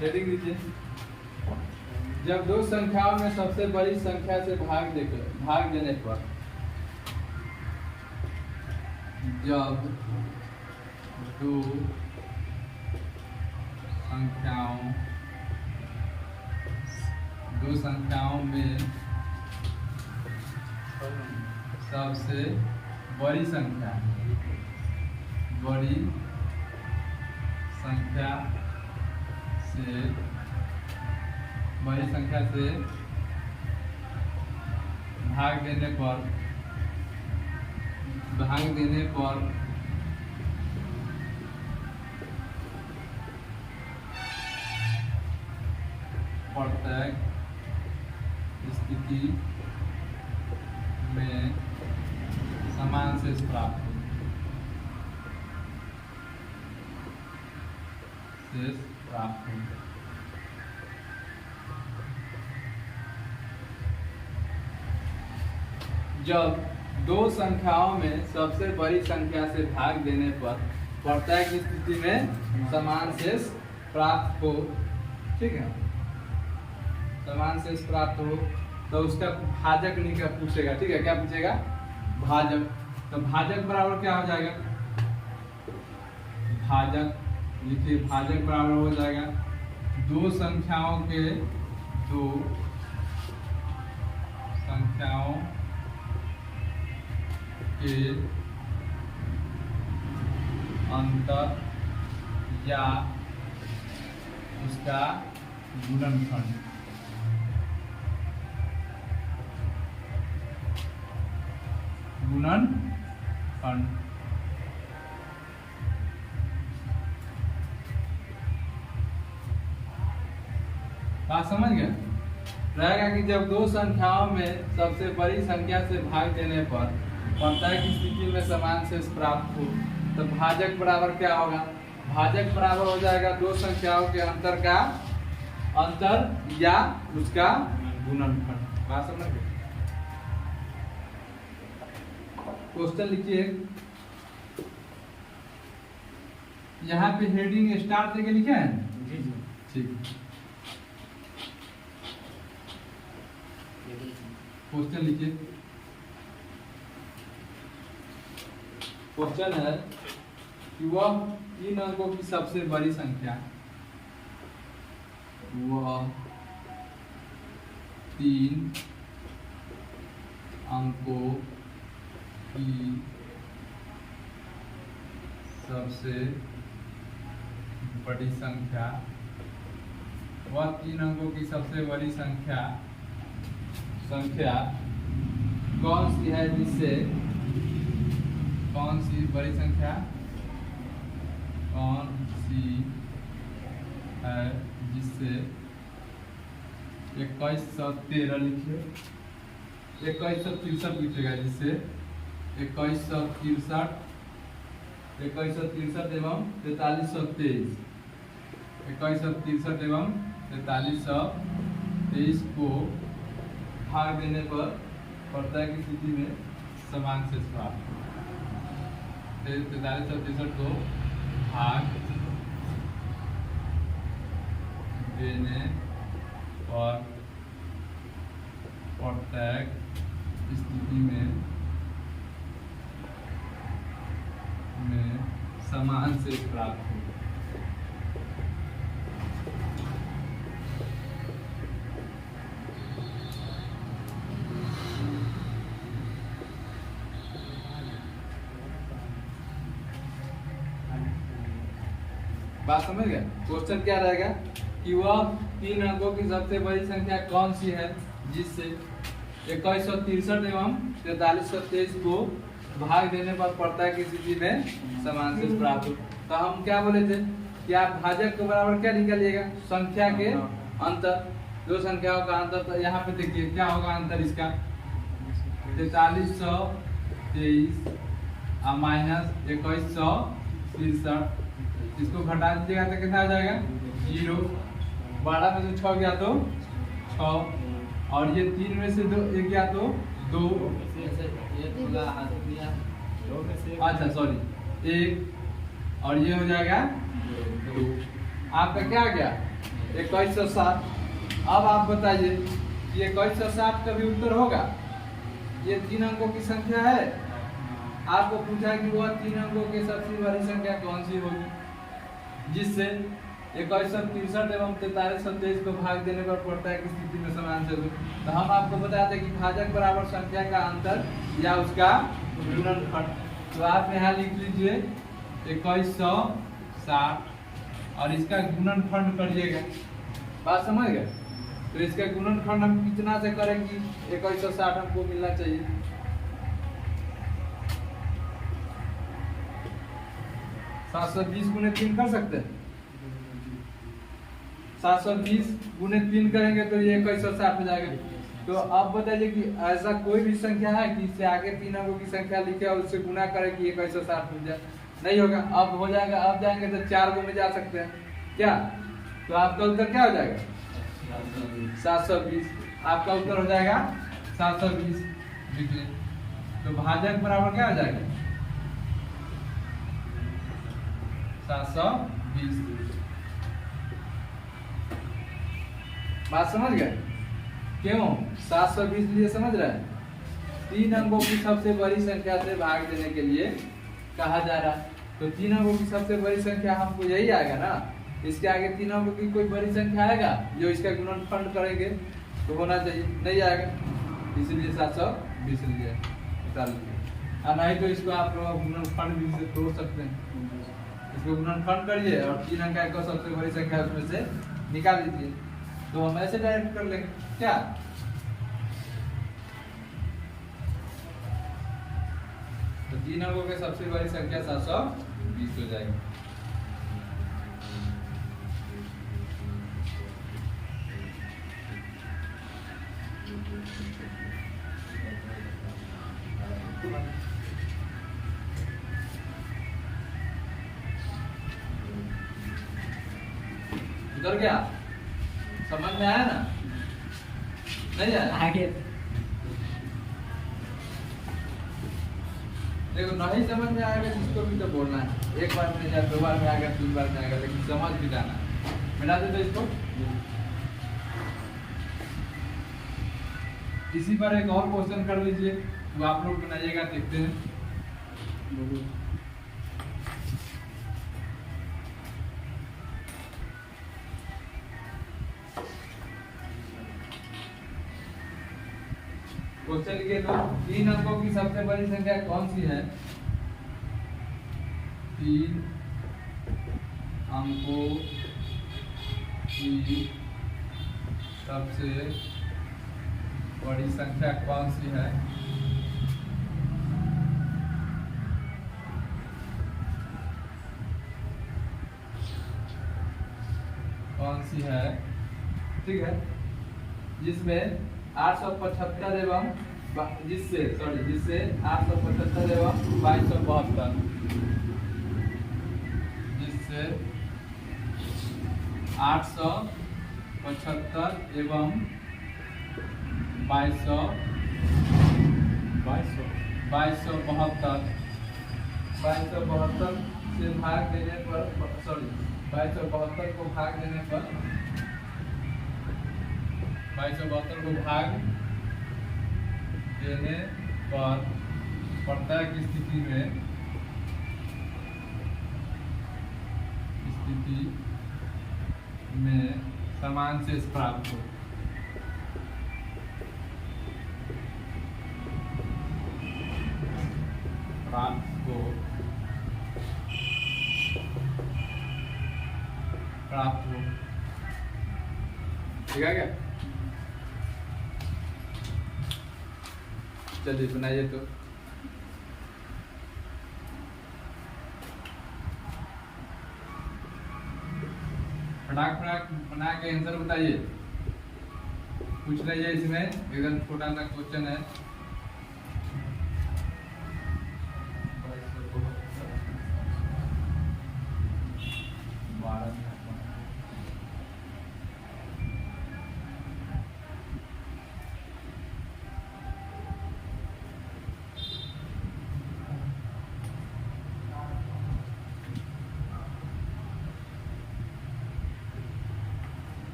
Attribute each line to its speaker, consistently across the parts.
Speaker 1: Heading दीजिए। जब दो संख्याओं में सबसे बड़ी संख्या से भाग देने पर, जब दो संख्याओं में सबसे बड़ी संख्या से भाग देने पर प्रत्येक स्थिति में समान शेष प्राप्त हो। जब दो संख्याओं में सबसे बड़ी संख्या से भाग देने पर प्रत्येक स्थिति में समान शेष प्राप्त हो, ठीक है, समान शेष प्राप्त हो, तो उसका भाजक पूछेगा, ठीक है, क्या पूछेगा? भाजक। तो भाजक बराबर क्या हो जाएगा? भाजक लिखिए, भाजक बराबर हो जाएगा दो संख्याओं के अंतर या उसका गुणनखंड। बात समझ गए? रहेगा कि जब दो संख्याओं में सबसे बड़ी संख्या से भाग देने पर प्रत्येक स्थिति में समान शेष प्राप्त हो, तो भाजक बराबर क्या होगा? भाजक बराबर हो जाएगा दो संख्याओं के अंतर का अंतर या उसका गुणनखंड। बात समझ गए? क्वेश्चन लिखिए, यहाँ पे हेडिंग स्टार्ट देके लिखे हैं? जी जी, ठीक। क्वेश्चन लिखिए। क्वेश्चन है कि वह 3 अंकों की सबसे बड़ी संख्या, वह 3 अंकों की सबसे बड़ी संख्या, वह 3 अंकों की सबसे बड़ी संख्या कौन सी है, जिससे कौन सी बड़ी संख्या कौन सी है जिससे 2113 लिखिए, 2163 लिखिएगा, जिससे 2163 एवं 4323 2163 एवं 4323 को भाग देने पर प्रत्येक स्थिति में समान शेष प्राप्त हो। 4363 को भाग देने पर प्रत्येक स्थिति में समान शेष प्राप्त हो। बात समझ गए? क्वेश्चन क्या रहेगा कि वह 3 अंकों की सबसे बड़ी संख्या कौन सी है जिससे 2163 एवं 4323 को भाग देने पर प्रत्येक स्थिति में समान शेष प्राप्त हो। तो हम क्या बोले थे कि आप भाजक के बराबर क्या निकालिएगा? संख्या के अंतर, दो संख्याओं का अंतर। तो यहाँ पे देखिए क्या होगा अंतर इसका, 4323 माइनस 2163, इसको घटा दीजिएगा तो कितना आ जाएगा? 0। 12 में से 6 गया तो 6, और ये 3 में से 2 1 गया तो 2, अच्छा सॉरी 1, और ये हो जाएगा 2। आपका क्या आ गया? 2160। अब आप बताइए कि 2160 का भी उत्तर होगा? ये 3 अंकों की संख्या है। आपको पूछा कि वह 3 अंकों की सबसे बड़ी संख्या कौन सी होगी, जिससे 2163 एवं 4323 को भाग देने पर पड़ता है कि स्थिति में समान चतुर। तो हम आपको बताते हैं कि भाजक बराबर संख्या का अंतर या उसका गुणनफल। तो आप यहाँ लिख लीजिए 2160 और इसका गुणनखंड करिएगा। बात समझ गए? तो इसका गुणनखंड हम कितना से करेंगे? 2160 हमको मिलना चाहिए। 720 गुने 3 कर सकते हैं। 720 गुने 3 करेंगे तो ये 2160 हो जाएगा। तो अब बताइए कि ऐसा कोई भी संख्या है कि इससे आगे 3 अंकों की संख्या लिखे और उससे गुना करें कि 2160 मिल जाए? नहीं होगा। अब हो जाएगा, अब जाएंगे तो 4 गो में जा सकते हैं क्या? तो आपका उत्तर क्या हो जाएगा? 720। आपका उत्तर हो जाएगा 720। देखिए, तो भाजक बराबर क्या हो जाएगा? 720। बात समझ गए? क्यों 720 लिए समझ रहे हैं? 3 अंकों की सबसे बड़ी संख्या से भाग देने के लिए कहा जा रहा है। तो 3 अंकों की सबसे बड़ी संख्या हमको यही आएगा ना। इसके आगे 3 अंकों की कोई बड़ी संख्या आएगा जो इसका गुणनफल करेंगे तो होना चाहिए, नहीं आएगा, इसलिए 720 लिए निकाल लीजिए। और नहीं तो इसको आप गुणनफल भी से तोड़ सकते हैं। इसको गुणनफल करिए और 3 अंक का सबसे बड़ी संख्या उसमें से निकाल लीजिए। तो हम ऐसे डायरेक्ट कर लेंगे क्या? तो 3 अंकों के सबसे बड़ी संख्या 720 हो जाएगी। उधर क्या समझ में आया ना? नहीं आया?
Speaker 2: आगे
Speaker 1: देखो, नहीं समझ में आएगा जिसको भी तो बोलना है। एक बार में या 2 बार में आएगा, 3 बार में आएगा, लेकिन समझ भी जाना। मिला दे तो इसको। इसी पर एक और क्वेश्चन कर लीजिए, वो आप लोग बनाइएगा, देखते हैं। क्वेश्चन लिखिए तो 3 अंकों की सबसे बड़ी संख्या कौन सी है? 3 अंकों की सबसे बड़ी संख्या कौन सी है? कौन सी है? ठीक है, जिसमें 875 एवं जिससे 875 एवं 2272, जिससे 875 एवं 2272 से भाग देने पर 2272 को भाग देने पर 2272 को भाग देने पर प्रत्येक स्थिति में समान शेष प्राप्त हो। ठीक है क्या? चलिए सुनाइए तो। फटाक बना के आंसर बताइए। पूछ लीजिए, इसमें एकदम छोटा सा क्वेश्चन है।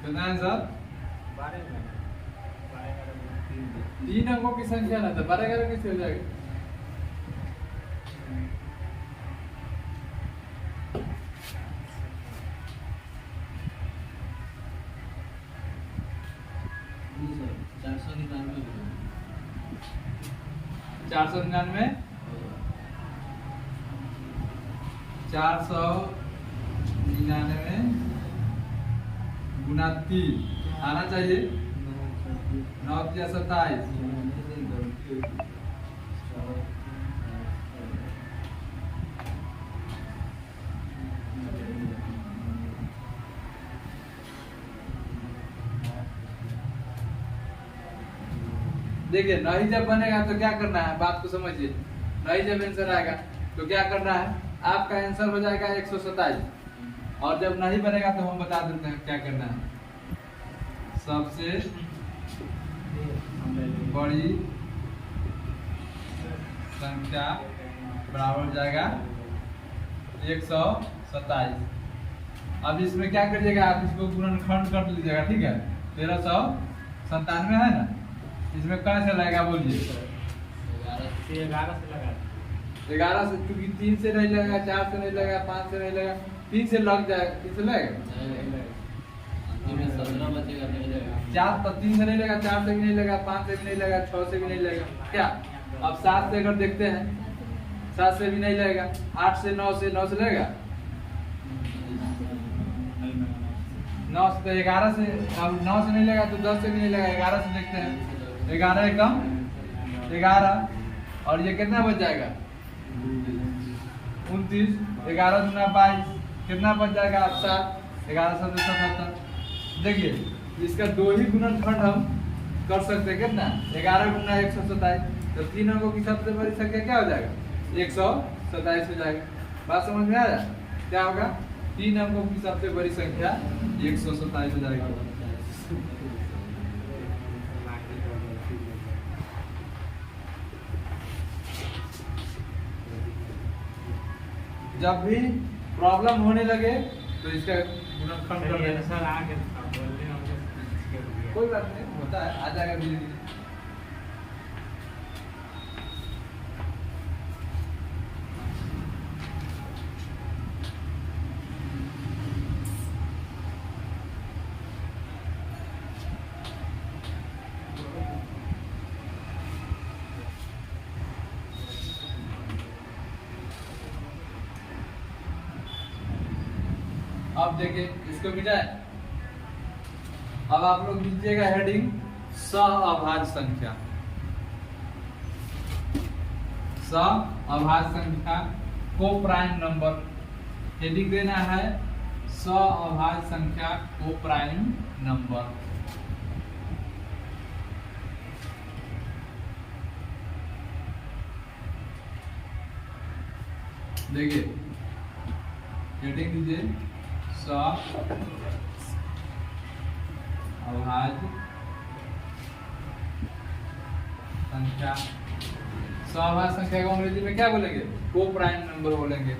Speaker 1: कितना है सर? 3 अंकों की संख्या ना, तो 12 कैसे हो जाएगा? चार सौ 499 गुना 3 आना चाहिए। 9 या 27। देखिए नहीं जब बनेगा तो क्या करना है, बात को समझिए। नहीं जब आंसर आएगा तो क्या करना है, आपका आंसर हो जाएगा 127। और जब नहीं बनेगा तो हम बता देते हैं क्या करना है। सबसे बड़ी संख्या बराबर हो जाएगा 127। अब इसमें क्या करिएगा, आप इसको गुणनखंड कर लीजिएगा, ठीक है। 1397 है ना, इसमें कैसे लगेगा बोलिए? 11 से, क्योंकि 3 से नहीं लगेगा, 4 से नहीं लगेगा, 5 से नहीं लगेगा, 3 से लग जाएगा। किससे लगेगा? 4 तो 3 से नहीं लगेगा, 4 से भी नहीं लगेगा, 5 से भी नहीं लगेगा, 6 से भी नहीं लगेगा। क्या अब 7 से अगर देखते हैं, 7 से भी नहीं लगेगा। 8 से 9 से लगेगा, 9 से तो 11 से, अब 9 से नहीं लगा तो 10 से भी नहीं लगा। 11 से देखते हैं, 11 एकम 11, और ये कितना बच जाएगा? 29। 11 गुना 22 कितना बच जाएगा? आप 7। 11 7 77। देखिए इसका 2 ही गुणनखंड हम कर सकते हैं। कितना? 11 गुना 127। तो 3 अंकों की सबसे बड़ी संख्या क्या हो जाएगा? 127 हो जाएगा। बात समझ में आया? क्या होगा? 3 अंकों की सबसे बड़ी संख्या 127 हो जाएगा। जब भी प्रॉब्लम होने लगे तो इसका गुणनखंड कर देना। सर आगे कोई बात नहीं, होता है, आ जाएगा धीरे धीरे। अब देखिए इसको मिटाए। अब आप लोग लीजिएगा हेडिंग सहअभाज्य संख्या। सहअभाज्य संख्या को प्राइम नंबर, हेडिंग देना है सहअभाज्य संख्या को प्राइम नंबर। देखिए हेडिंग दीजिए सहअभाज्य संख्या। सहअभाज्य संख्या को अंग्रेजी में क्या बोलेंगे? को प्राइम नंबर बोलेंगे।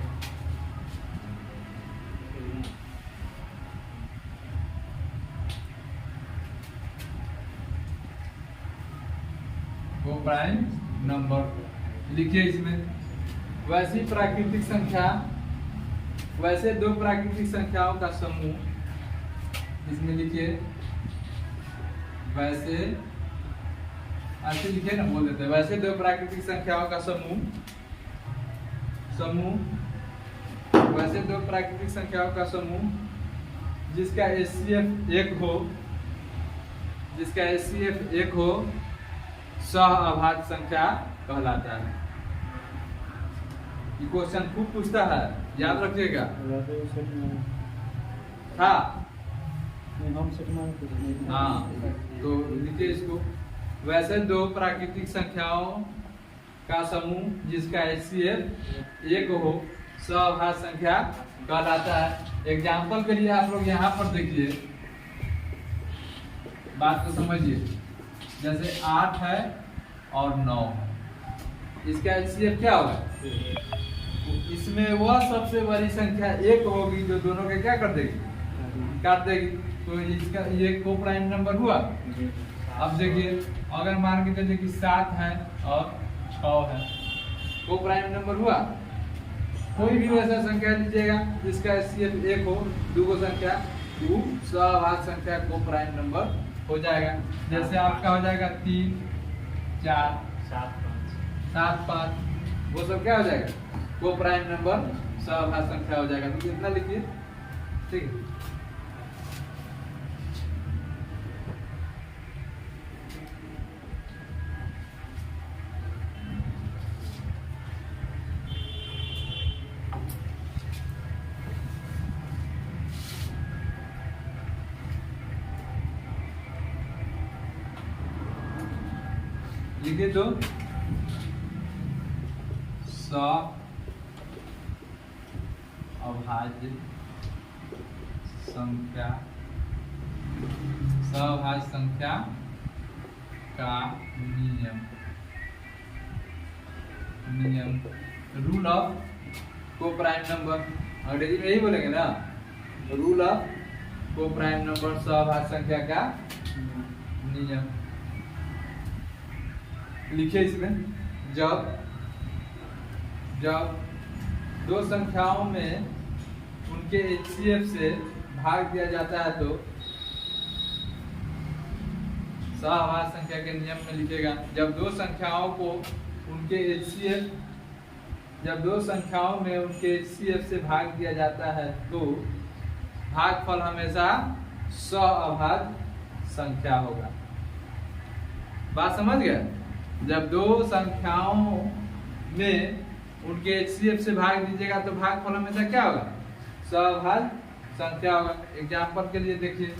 Speaker 1: को प्राइम नंबर लिखिए इसमें। वैसी प्राकृतिक संख्या, वैसे 2 प्राकृतिक संख्याओं का समूह, इसमें लिखिए वैसे, ऐसे लिखिए ना, बोल देते हैं। वैसे 2 प्राकृतिक संख्याओं का समूह, वैसे 2 प्राकृतिक संख्याओं का समूह जिसका HCF 1 हो, जिसका HCF 1 हो, सहअभाज्य संख्या कहलाता है। ये क्वेश्चन खूब पूछता है, याद रखिएगा। था हाँ, तो लिखिए इसको। वैसे 2 प्राकृतिक संख्याओं का समूह जिसका HCF 1 हो, सहअभाज्य संख्या कहलाता है। एग्जाम्पल के लिए आप लोग यहाँ पर देखिए, बात को समझिए। जैसे 8 है और 9 है, इसका HCF क्या होगा? इसमें वह सबसे बड़ी संख्या 1 होगी जो दोनों के क्या कर देगी? काट देगी। तो इसका ये को प्राइम नंबर हुआ। अब देखिए अगर मान के चलिए कि 7 है और 6 है, को प्राइम नंबर हुआ। कोई भी वैसा संख्या लीजिएगा जिसका HCF 1 हो, दो संख्या, वो सहभाज्य संख्या को प्राइम नंबर हो जाएगा। जैसे आपका हो जाएगा 3, 4, 7, 5, वो सब क्या हो जाएगा, को प्राइम नंबर सहभाज्य संख्या हो जाएगा। तो कितना लिखिए, ठीक है। लिखिए तो सहभाज्य संख्या, सहभाज्य संख्या का नियम रूल ऑफ को प्राइम नंबर, अंग्रेजी में यही बोलेंगे ना, रूल ऑफ को प्राइम नंबर, सहभाज्य संख्या का नियम। लिखिए इसमें, जब दो संख्याओं में उनके HCF से भाग दिया जाता है तो सहभाज्य संख्या के नियम में लिखेगा, जब दो संख्याओं में उनके HCF से भाग दिया जाता है तो भागफल हमेशा सहअभाज्य संख्या होगा। बात समझ गए? जब दो संख्याओं में उनके HCF से भाग दीजिएगा तो भागफल हमेशा क्या होगा, सहअभाज्य संख्या होगा। एग्जाम्पल के लिए देखिए,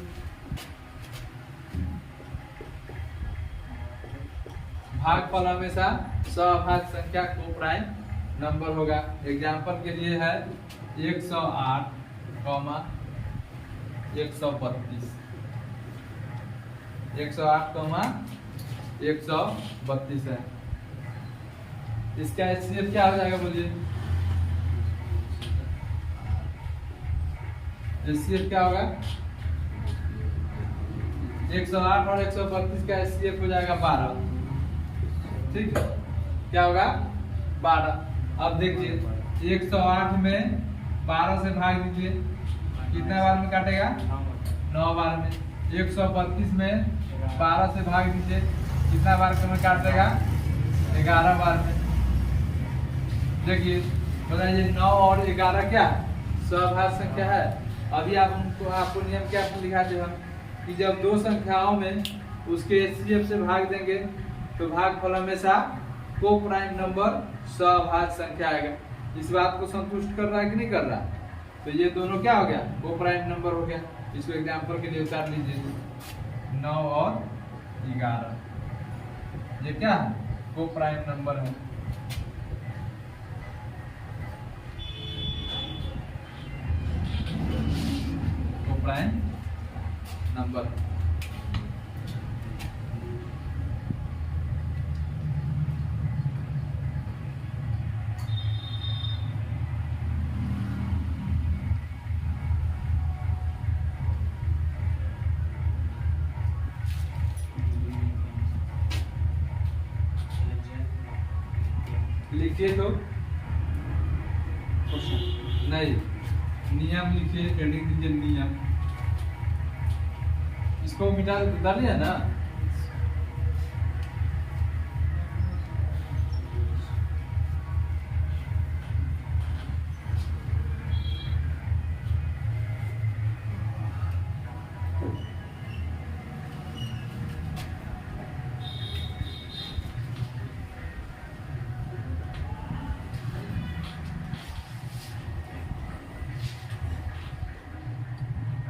Speaker 1: भागफल हमेशा सहअभाज्य संख्या को प्राइम नंबर होगा। एग्जाम्पल के लिए है 108, 132, 108, 132 है। इसका HCF क्या हो जाएगा बोलिए, HCF क्या होगा, 108 और 132 का HCF हो जाएगा 12, ठीक है, क्या होगा 12। अब देखिए 108 में 12 से भाग दीजिए, कितना बार में काटेगा, 9 बार में। 132 में 12 से भाग दीजिए, कितना बार में काटेगा, 11 बार में। देखिए बताइए 9 और 11 क्या सहभाज्य संख्या है। अभी आपको नियम क्या लिखाते हैं कि जब दो संख्याओं में उसके HCF से भाग देंगे तो भागफल हमेशा को प्राइम नंबर सहभाज्य संख्या आएगा। इस बात को संतुष्ट कर रहा है कि नहीं कर रहा? तो ये दोनों क्या हो गया, को प्राइम नंबर हो गया। इसको एग्जाम्पल के लिए उतार लीजिए, 9 और 11 ये क्या है, को प्राइम नंबर है। को प्राइम नंबर लिखिए तो नहीं, नियम लिखिए, हेडिंग दीजिए नियम। इसको मिटा डालिए ना,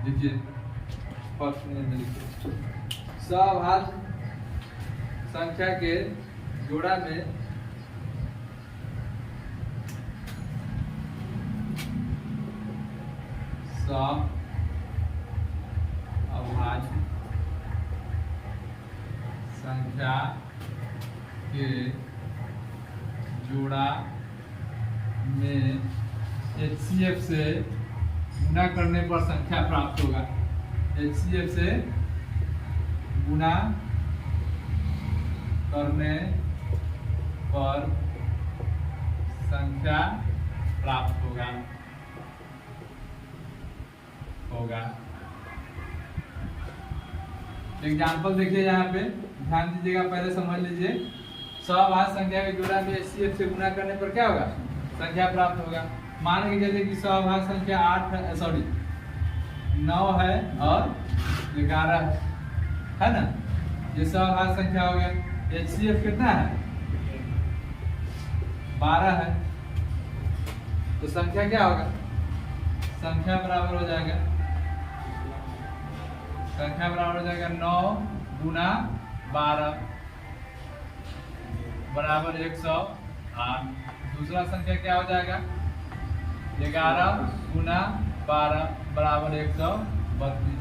Speaker 1: लिखिए फर्स्ट नियम लिखिए, सहभाज्य संख्या के जोड़ा में सहअभाज्य संख्या के जोड़ा में HCF से गुणा करने पर संख्या प्राप्त होगा। HCF से गुना करने पर संख्या प्राप्त होगा। एग्जाम्पल देखिए यहाँ पे, ध्यान दीजिएगा, पहले समझ लीजिए। सभाज्य संख्या के जोड़ा में HCF से गुना करने पर क्या होगा? संख्या प्राप्त होगा। मान के चलिए कि सभाज्य संख्या 9 है और 11 है ना, ये सभाज्य संख्या हो गया। HCF कितना है? 12 है, तो संख्या क्या होगा? संख्या बराबर हो जाएगा 9 गुना 12 बराबर 108। दूसरा संख्या क्या हो जाएगा? 11 गुना 12 बराबर 132।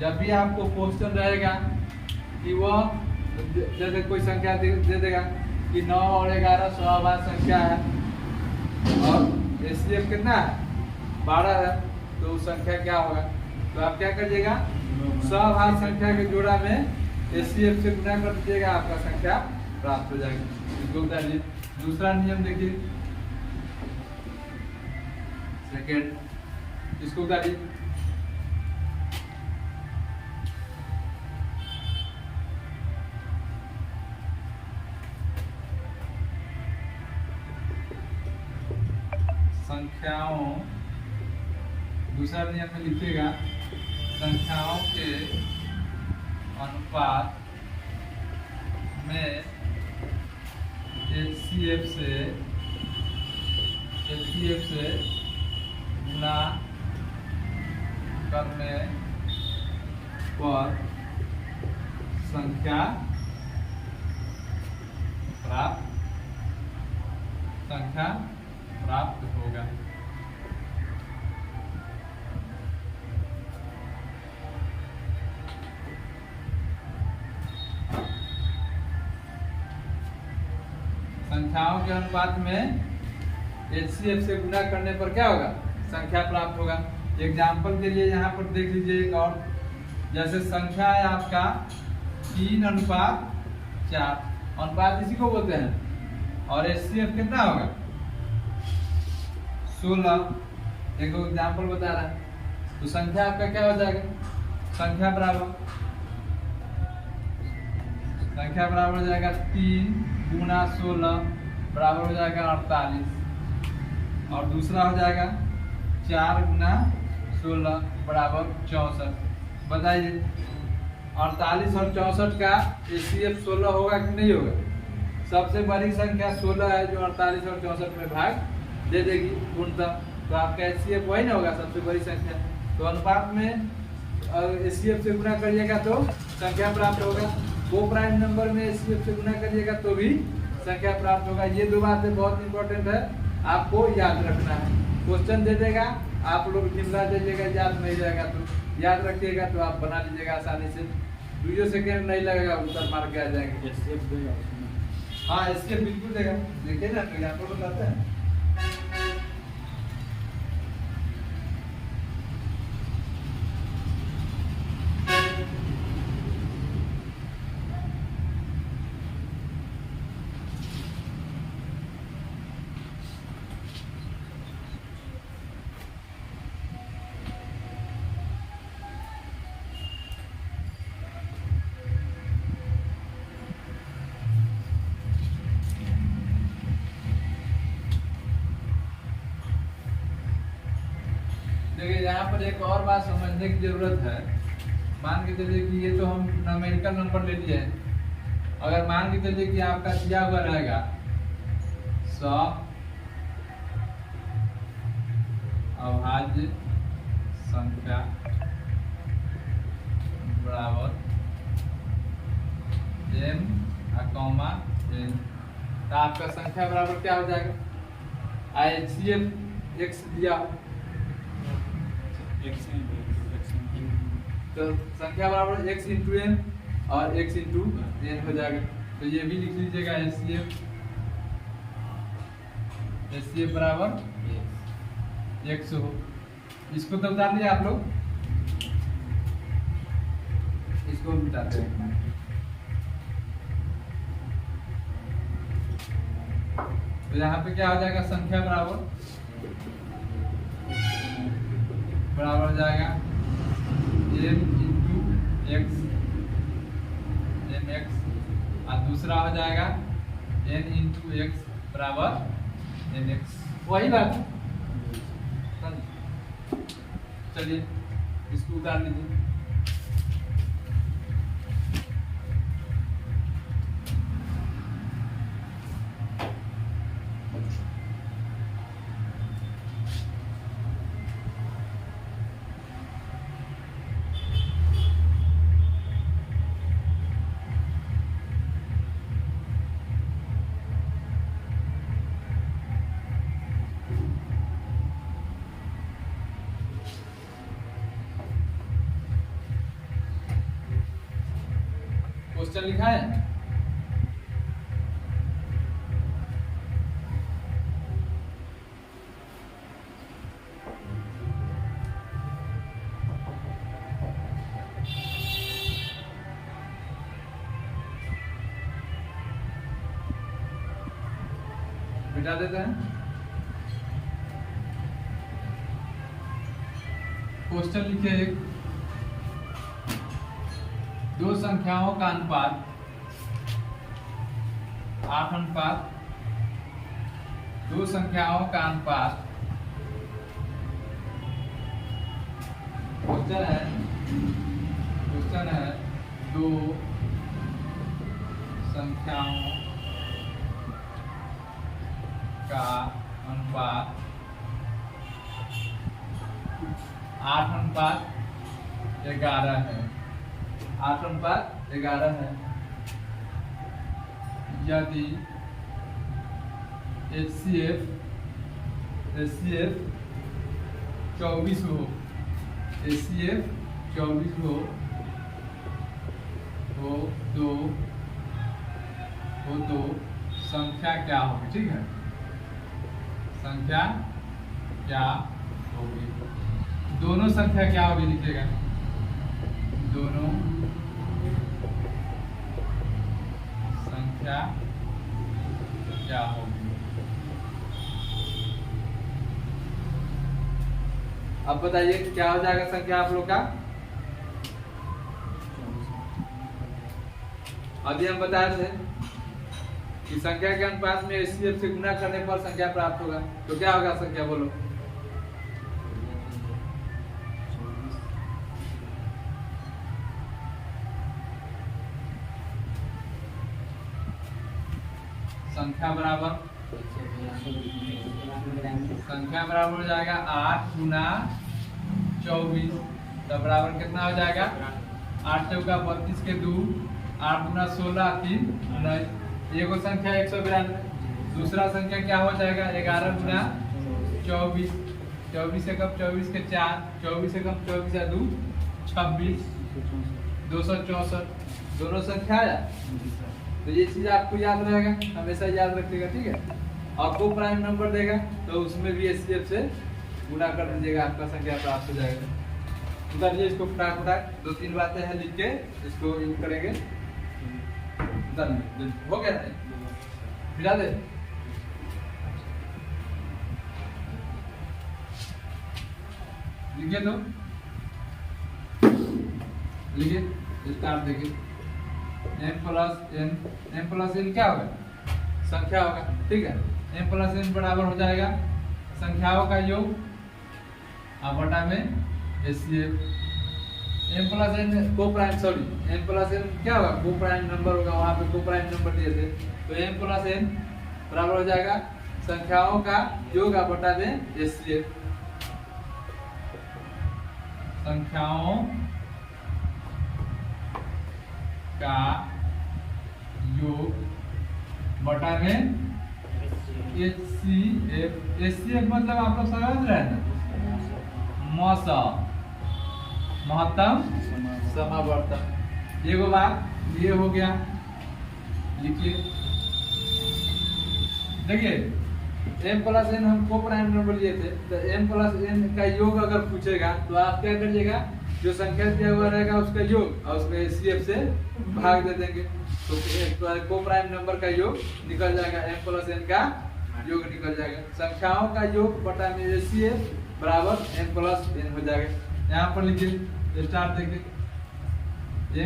Speaker 1: जब भी आपको क्वेश्चन रहेगा कि वह जैसे कोई संख्या दे देगा कि 9 और 11 सभाज्य संख्या है और HCF कितना है? 12 है, तो संख्या क्या होगा? तो आप क्या करिएगा? सभाज्य संख्या के जोड़ा में HCF से गुना कर दीजिएगा, आपका संख्या प्राप्त हो जाएगी। इसको उतारिए। दूसरा नियम देखिए, सेकेंड, इसको उतारिए। संख्याओं, दूसरा नियम में लिखिएगा, संख्याओं के अनुपात में HCF से गुना करने पर संख्या प्राप्त होगा। संख्याओं के अनुपात में HCF से गुना करने पर क्या होगा? संख्या प्राप्त होगा। एग्जाम्पल के लिए यहाँ पर देख लीजिए एक और, जैसे संख्या है आपका 3:4, अनुपात इसी को बोलते हैं, और HCF कितना होगा? 16। एक एग्जाम्पल बता रहा है, तो संख्या आपका क्या हो जाएगा? संख्या बराबर हो जाएगा 3 गुना 16 बराबर हो जाएगा 48, और दूसरा हो जाएगा 4 गुना 16 बराबर 64। बताइए 48 और 64 का HCF 16 होगा कि नहीं होगा? सबसे बड़ी संख्या 16 है जो 48 और 64 में भाग दे देगी पूर्णतः, तो आपका HCF वही ना होगा, सबसे बड़ी संख्या। तो अनुपात में HCF से गुना करिएगा तो संख्या प्राप्त होगा। को प्राइम नंबर में HCF से गुना करिएगा तो भी संख्या प्राप्त होगा। ये दो बातें बहुत इंपॉर्टेंट है, आपको याद रखना है। क्वेश्चन दे देगा, आप लोग ढिमला दीजिएगा, याद नहीं रहेगा तो याद रखिएगा, तो आप बना लीजिएगा आसानी से। 2 सेकेंड नहीं लगेगा, उत्तर मार के आ जाएंगे। हाँ, HCF बिल्कुल देगा। देखिए ना, तो यहाँ पर बताते हैं। देखिए यहाँ पर एक और बात समझने की जरूरत है। मान के चलिए कि ये तो हम न्यूमेरिकल नंबर ले लिए हैं। अगर मान के चलिए कि आपका दिया हुआ रहेगा 100 अभाज्य संख्या बराबर m कॉमा n, तो आपका संख्या बराबर क्या हो जाएगा? HCF x दिया हो तो संख्या बराबर x इंटू n और x इंटू n हो जाएगा। तो ये भी लिख लीजिएगा, HCF बराबर x हो। इसको तो उतार लिया आप लोग। इसको मिटाते हैं। तो यहाँ पे क्या हो जाएगा, संख्या बराबर हो जाएगा m into x, m x, और दूसरा हो जाएगा n इंटू एक्स बराबर एन एक्स। वही बात है। चलिए इसको उतार लीजिए। क्वेश्चन लिखा है, मिटा देते हैं। क्वेश्चन लिखे एक, दो संख्याओं का अनुपात 8:, दो संख्याओं का अनुपात, क्वेश्चन है दो संख्याओं का अनुपात 8:11 है, 8:11 है। यदि HCF 24 हो, HCF 24 हो तो संख्या क्या होगी, ठीक है, संख्या क्या होगी, दोनों संख्या क्या होगी लिखिएगा, दोनों संख्या क्या होगी। अब बताइए क्या हो जाएगा संख्या आप लोग का। अभी हम बताए थे कि संख्या के अनुपात में HCF से गुणा करने पर संख्या प्राप्त होगा, तो क्या होगा संख्या, बोलो। संख्या बराबर हो जाएगा 8 गुना 24, तब बराबर कितना हो जाएगा, 8 चौका 32 के 2, 8 गुना 16 3 9। एगो संख्या 192, दूसरा संख्या क्या हो जाएगा 11 गुना 24, 24 से कम 24 के 4, 24 से कम 24 या 2 26, 264। दोनों संख्या है, तो ये चीज आपको याद रहेगा, हमेशा याद रखिएगा, ठीक है। और को प्राइम नंबर देगा तो उसमें भी HCF से गुणा कर दीजिएगा, आपका संख्या प्राप्त हो जाएगा। उतारिए इसको फटाक, 2-3 बातें हैं लिख के इसको यूज करेंगे। हो गया, मिला दे। लिखिए तो लिखिए, स्टार्ट देखिए। m प्लस n क्या होगा, संख्या होगा, ठीक है। m प्लस n बराबर हो जाएगा संख्याओं का योग और बटा में HCF। m प्लस n को prime, sorry m plus n क्या होगा, को प्राइम नंबर होगा, वहां पे को प्राइम नंबर दिए थे, तो m प्लस n बराबर हो जाएगा संख्याओं का योग और बटा में HCF। संख्याओं का योग बटा में HCF। HCF मतलब आप लोग समझ रहे हैं ना, महत्तम समावर्तन। ये वो बात ये हो गया, लिखिए। देखिए m प्लस n हम को प्राइम नंबर लिए थे, तो m प्लस n का योग अगर पूछेगा तो आप क्या करिएगा, जो संख्या दिया हुआ रहेगा उसका योग और उसमें HCF से भाग दे देंगे तो को प्राइम नंबर का योग निकल जाएगा, m प्लस n का योग निकल जाएगा। संख्याओं का योग बटा में HCF बराबर m प्लस n हो जाएगा। यहाँ पर लिखिए स्टार्ट देखिए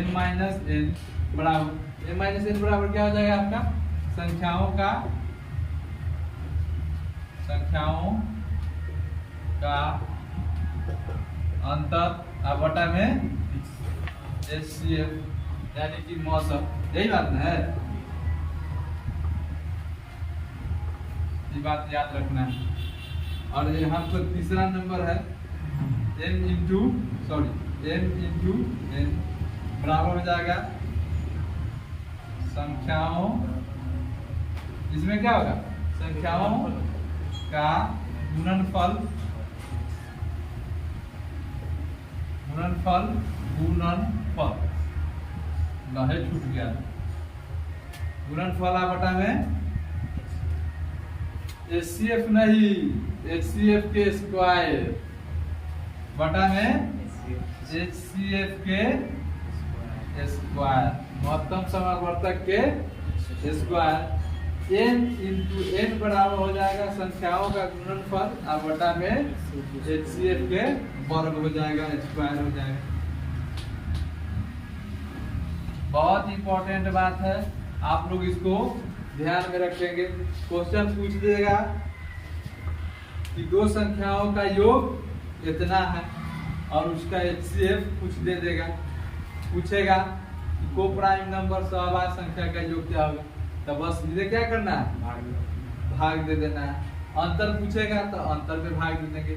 Speaker 1: m माइनस n बराबर क्या हो जाएगा आपका संख्याओं का अंतर और बटा में HCF यानी कि मौसम, यही बात ना है, ये बात याद रखना है। और यहाँ पर तीसरा नंबर है m इंटू n बराबर हो जाएगा संख्याओं, इसमें क्या होगा संख्याओं का गुणनफल लहे छूट गया गुणनफल बटा में HCF नहीं HCF के स्क्वायर बटा में HCF के स्क्वायर, महत्तम समावर्तक के स्क्वायर। n इंटू n बराबर हो जाएगा संख्याओं का गुणनफल और बटा में HCF के वर्ग हो जाएगा, स्क्वायर हो जाएगा। बहुत इंपॉर्टेंट बात है, आप लोग इसको ध्यान में रखेंगे। क्वेश्चन पूछ देगा कि दो संख्याओं का योग इतना है और उसका HCF कुछ दे देगा, पूछेगा कि को प्राइम नंबर सहवाग संख्या का योग क्या होगा, तो बस इसे क्या करना है भाग दे देना है। अंतर पूछेगा तो अंतर में भाग दे देंगे।